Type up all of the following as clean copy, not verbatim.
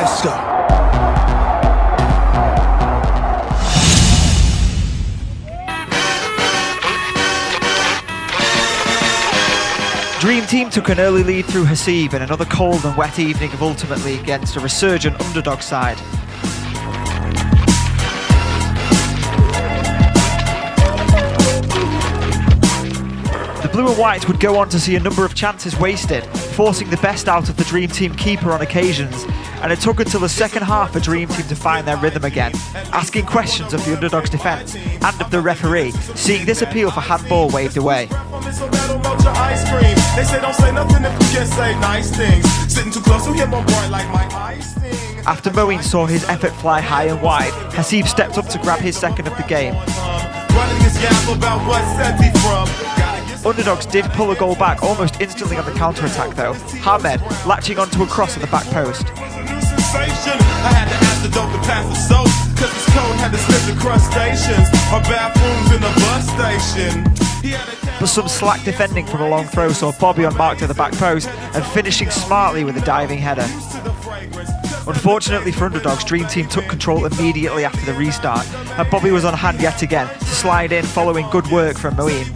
Let's go. Dream Team took an early lead through Hasib in another cold and wet evening of Ultim8 against a resurgent underdog side. The Blue and Whites would go on to see a number of chances wasted, forcing the best out of the Dream Team keeper on occasions, and it took until the second half for Dream Team to find their rhythm again, asking questions of the underdog's defence and of the referee, seeing this appeal for handball waved away. After Moeen saw his effort fly high and wide, Hasib stepped up to grab his second of the game. Underdogs did pull a goal back almost instantly on the counter-attack though, Hamed latching onto a cross at the back post. But some slack defending from a long throw saw Bobby unmarked at the back post and finishing smartly with a diving header. Unfortunately for Underdogs, Dream Team took control immediately after the restart, and Bobby was on hand yet again to slide in following good work from Moeen.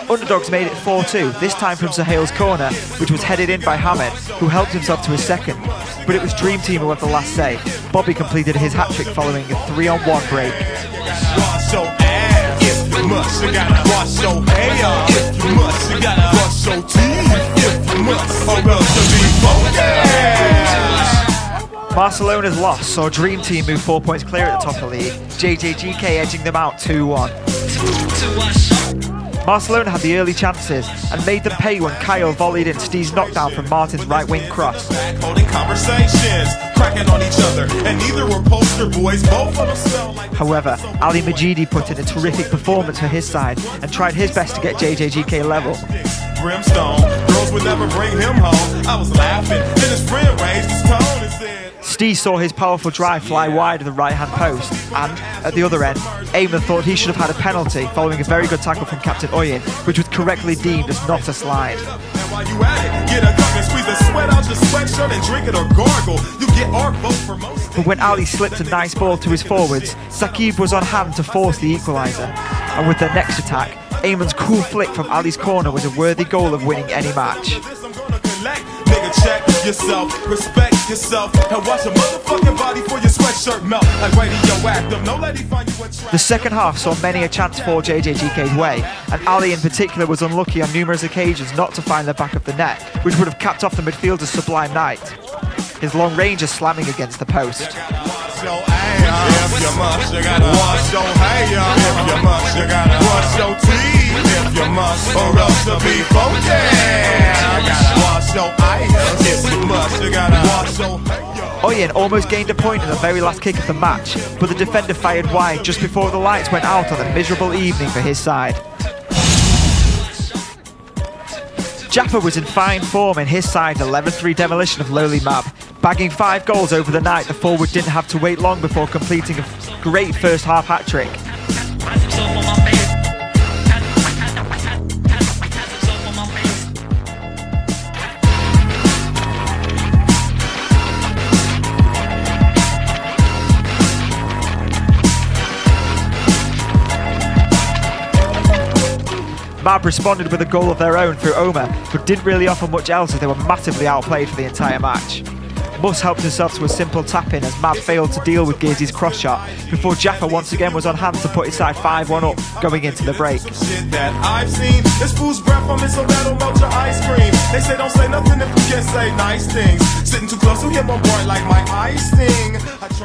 Underdogs made it 4-2, this time from Sohail's corner, which was headed in by Hamed, who helped himself to his second. But it was Dream Team who had the last say. Bobby completed his hat-trick following a 3-on-1 break. Barcelona's loss saw Dream Team move 4 points clear at the top of the league, JJGK edging them out 2-1. Barcelona had the early chances and made them pay when Kyle volleyed in Steve's knockdown from Martin's right wing cross. However, Ali Majidi put in a terrific performance for his side and tried his best to get JJGK level. Steve saw his powerful drive fly wide of the right-hand post, and at the other end, Eamon thought he should have had a penalty following a very good tackle from Captain Oyen, which was correctly deemed as not a slide. But when Ali slipped a nice ball to his forwards, Saqib was on hand to force the equaliser, and with their next attack, Eamon's cool flick from Ali's corner was a worthy goal of winning any match. Check yourself, respect yourself, and watch a motherfucking body for your sweatshirt melt like radioactive. No lady find you a track. The second half saw many a chance for JJGK's way, and Ali in particular was unlucky on numerous occasions not to find the back of the net, which would have capped off the midfielder's sublime night. His long range is slamming against the post. Oyen almost gained a point in the very last kick of the match, but the defender fired wide just before the lights went out on a miserable evening for his side. Jaffer was in fine form in his side's 11-3 demolition of lowly Mab. Bagging 5 goals over the night, the forward didn't have to wait long before completing a great first half hat-trick. Mab responded with a goal of their own through Omar, but didn't really offer much else as they were massively outplayed for the entire match. Mus helped himself to a simple tap-in as Mab failed to deal with Gizzy's cross shot before Jaffer once again was on hand to put his side 5-1 up going into the break.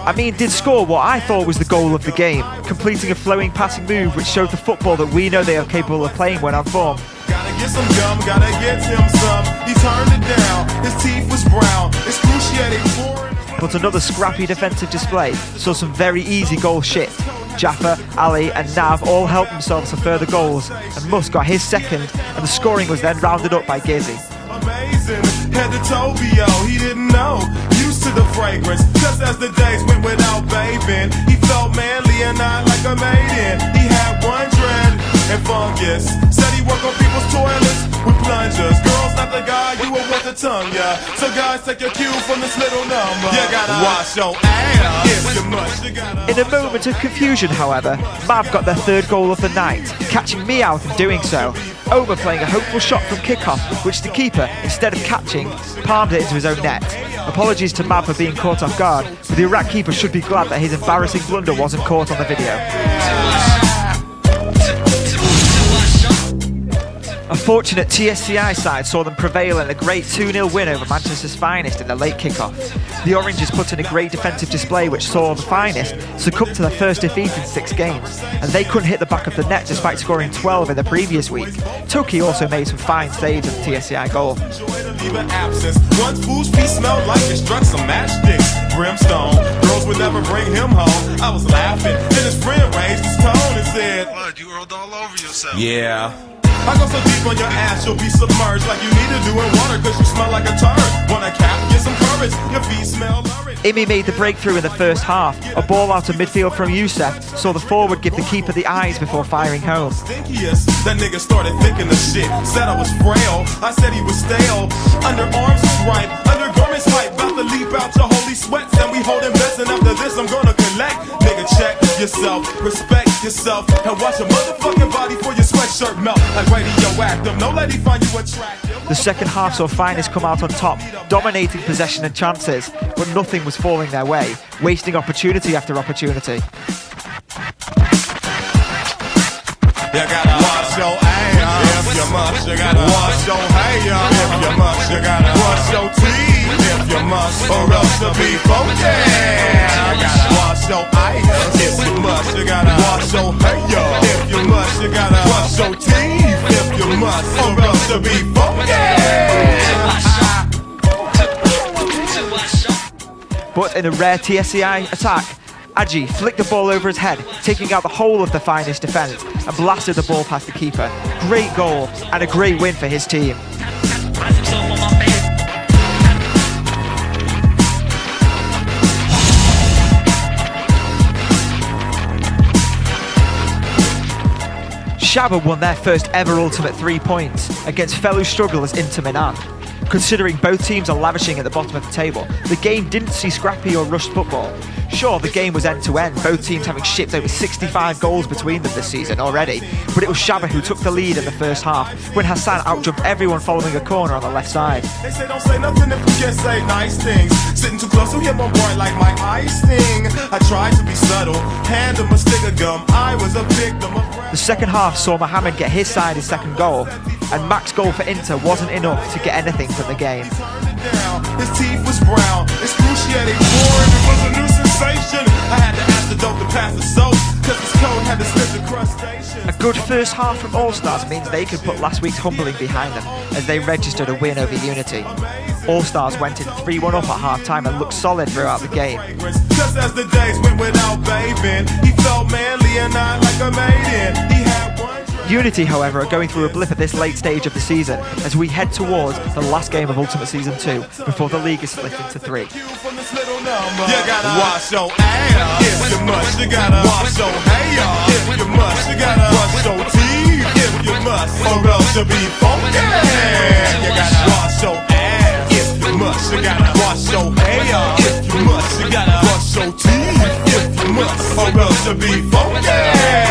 Amin did score what I thought was the goal of the game, completing a flowing passing move which showed the football that we know they are capable of playing when on form. Gotta get some gum, gotta get him some. He turned it down, his teeth was brown, excruciating for him. But another scrappy defensive display saw some very easy goals shit. Jaffer, Ali and Nav all helped themselves to further goals, and Mus got his second, and the scoring was then rounded up by Gizzy. Amazing, head to Tobio, he didn't know, used to the fragrance, just as the days went without bathing. He felt manly and not like a maiden, he had one dread, and fungus. Said he work on people's toilets with plungers. Girls not the guy you will want the tongue, yeah. So guys, take your cue from this little number. You gotta wash your ass if you must. You gotta. In a moment of confusion, however, Mav got their third goal of the night, catching me out in doing so. Oma playing a hopeful shot from kickoff, which the keeper, instead of catching, palmed it into his own net. Apologies to Mav for being caught off guard, but the Iraq keeper should be glad that his embarrassing blunder wasn't caught on the video. A fortunate TSCI side saw them prevail in a great 2-0 win over Manchester's Finest in the late kickoff. The Oranges put in a great defensive display which saw the Finest succumb to their first defeat in 6 games, and they couldn't hit the back of the net despite scoring 12 in the previous week. Toki also made some fine saves at the TSCI goal. Once food's piece smelled like it struck some matchsticks. Brimstone, girls would never bring him home. I was laughing, then his friend raised his tone and said, "Blood, you rolled all over yourself." Yeah. I go so deep on your ass, you'll be submerged like you need to do in water, cause you smell like a turd. Wanna cap, get some courage, your feet smell lurid. Imi made the breakthrough in the first half. A ball out of midfield from Youssef saw the forward give the keeper the eyes before firing home. Stinkiest, that nigga started thinking of shit. Said I was frail, I said he was stale. Underarms was ripe, undergarments hype. About to leap out your holy sweats, and we holding bets, and after this I'm gonna collect. Nigga, check yourself, respect yourself, and watch your motherfucking body for your sweatshirt melt. Like radioactive, no lady find you attractive. The second half saw Finest come out on top, dominating possession and chances, but nothing was falling their way, wasting opportunity after opportunity. You gotta wash your ass if you must. You gotta wash your hair if you must. You gotta brush your teeth if you must, or else you'll be funky. You gotta wash your eyes if you must. You gotta wash your hair if you must. You gotta brush your teeth if you must, or else you'll be funky. But in a rare TSCI attack, Aji flicked the ball over his head, taking out the whole of the Finest defence and blasted the ball past the keeper. Great goal and a great win for his team. Shabba won their first ever Ultimate 3 points against fellow strugglers Inter Milan. Considering both teams are lavishing at the bottom of the table, the game didn't see scrappy or rushed football. Sure, the game was end-to-end, both teams having shipped over 65 goals between them this season already, but it was Shabba who took the lead in the first half, when Hassan outjumped everyone following a corner on the left side. They say don't say nothing if you can't say nice things. Sitting too close to him, my boy, like my eye sting. I tried to be subtle, hand him a stick of gum. I was a victim of... The second half saw Mohamed get his side his second goal, and Mac's goal for Inter wasn't enough to get anything from the game. His teeth was brown, excruciating, boring, it was a new sensation. I had to ask the dope to pass the soap, cause his coat had to slip the crustacean. A good first half from All Stars means they could put last week's humbling behind them, as they registered a win over Unity. All Stars went in 3-1 up at half time and looked solid throughout the game. Just as the days went without bathing, he felt manly and not like a maiden. He had one. Unity, however, are going through a blip at this late stage of the season as we head towards the last game of Ultimate Season 2 before the league is split into 3. You gotta wash your ass if you must. You gotta wash your hair if you must. You gotta brush your teeth if you must, or else you'll be funky. You gotta wash your ass if you must. You gotta wash your hair if you must. You gotta brush your teeth if you must, or else you'll be funky.